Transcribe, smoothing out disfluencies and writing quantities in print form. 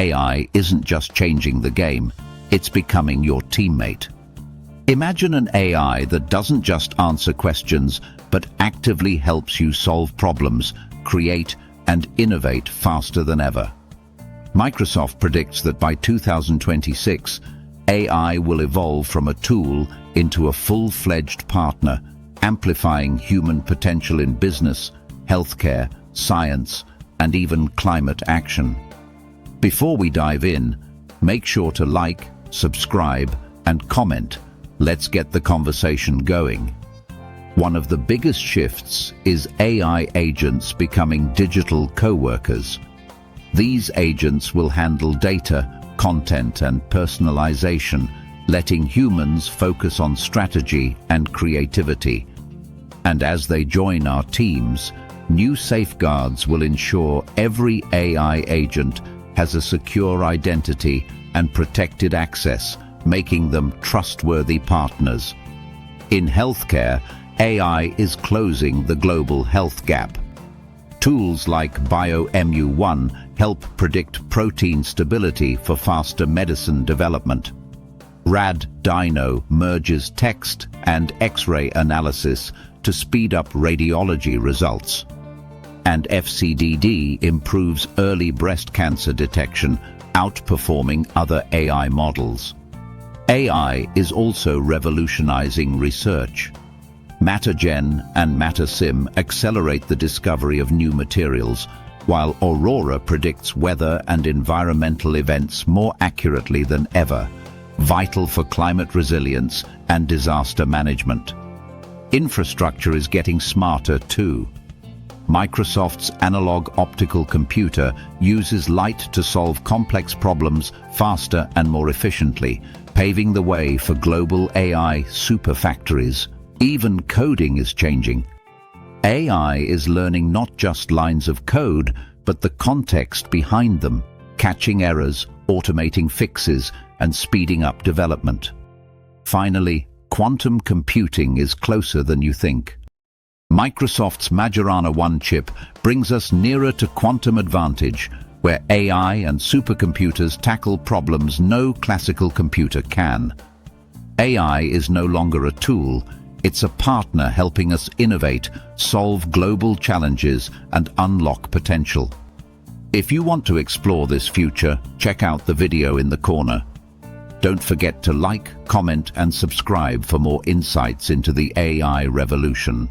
AI isn't just changing the game, it's becoming your teammate. Imagine an AI that doesn't just answer questions, but actively helps you solve problems, create and innovate faster than ever. Microsoft predicts that by 2026, AI will evolve from a tool into a full-fledged partner, amplifying human potential in business, healthcare, science, and even climate action. Before we dive in, make sure to like, subscribe, and comment. Let's get the conversation going. One of the biggest shifts is AI agents becoming digital co-workers. These agents will handle data, content, and personalization, letting humans focus on strategy and creativity. And as they join our teams, new safeguards will ensure every AI agent has a secure identity and protected access, making them trustworthy partners. In healthcare, AI is closing the global health gap. Tools like BioMU1 help predict protein stability for faster medicine development. RAD-Dino merges text and X-ray analysis to speed up radiology results. And FCDD improves early breast cancer detection, outperforming other AI models. AI is also revolutionizing research. MatterGen and MatterSim accelerate the discovery of new materials, while Aurora predicts weather and environmental events more accurately than ever, vital for climate resilience and disaster management. Infrastructure is getting smarter too. Microsoft's analog optical computer uses light to solve complex problems faster and more efficiently, paving the way for global AI superfactories. Even coding is changing. AI is learning not just lines of code, but the context behind them, catching errors, automating fixes, and speeding up development. Finally, quantum computing is closer than you think. Microsoft's Majorana 1 chip brings us nearer to quantum advantage, where AI and supercomputers tackle problems no classical computer can. AI is no longer a tool, it's a partner helping us innovate, solve global challenges, and unlock potential. If you want to explore this future, check out the video in the corner. Don't forget to like, comment, and subscribe for more insights into the AI revolution.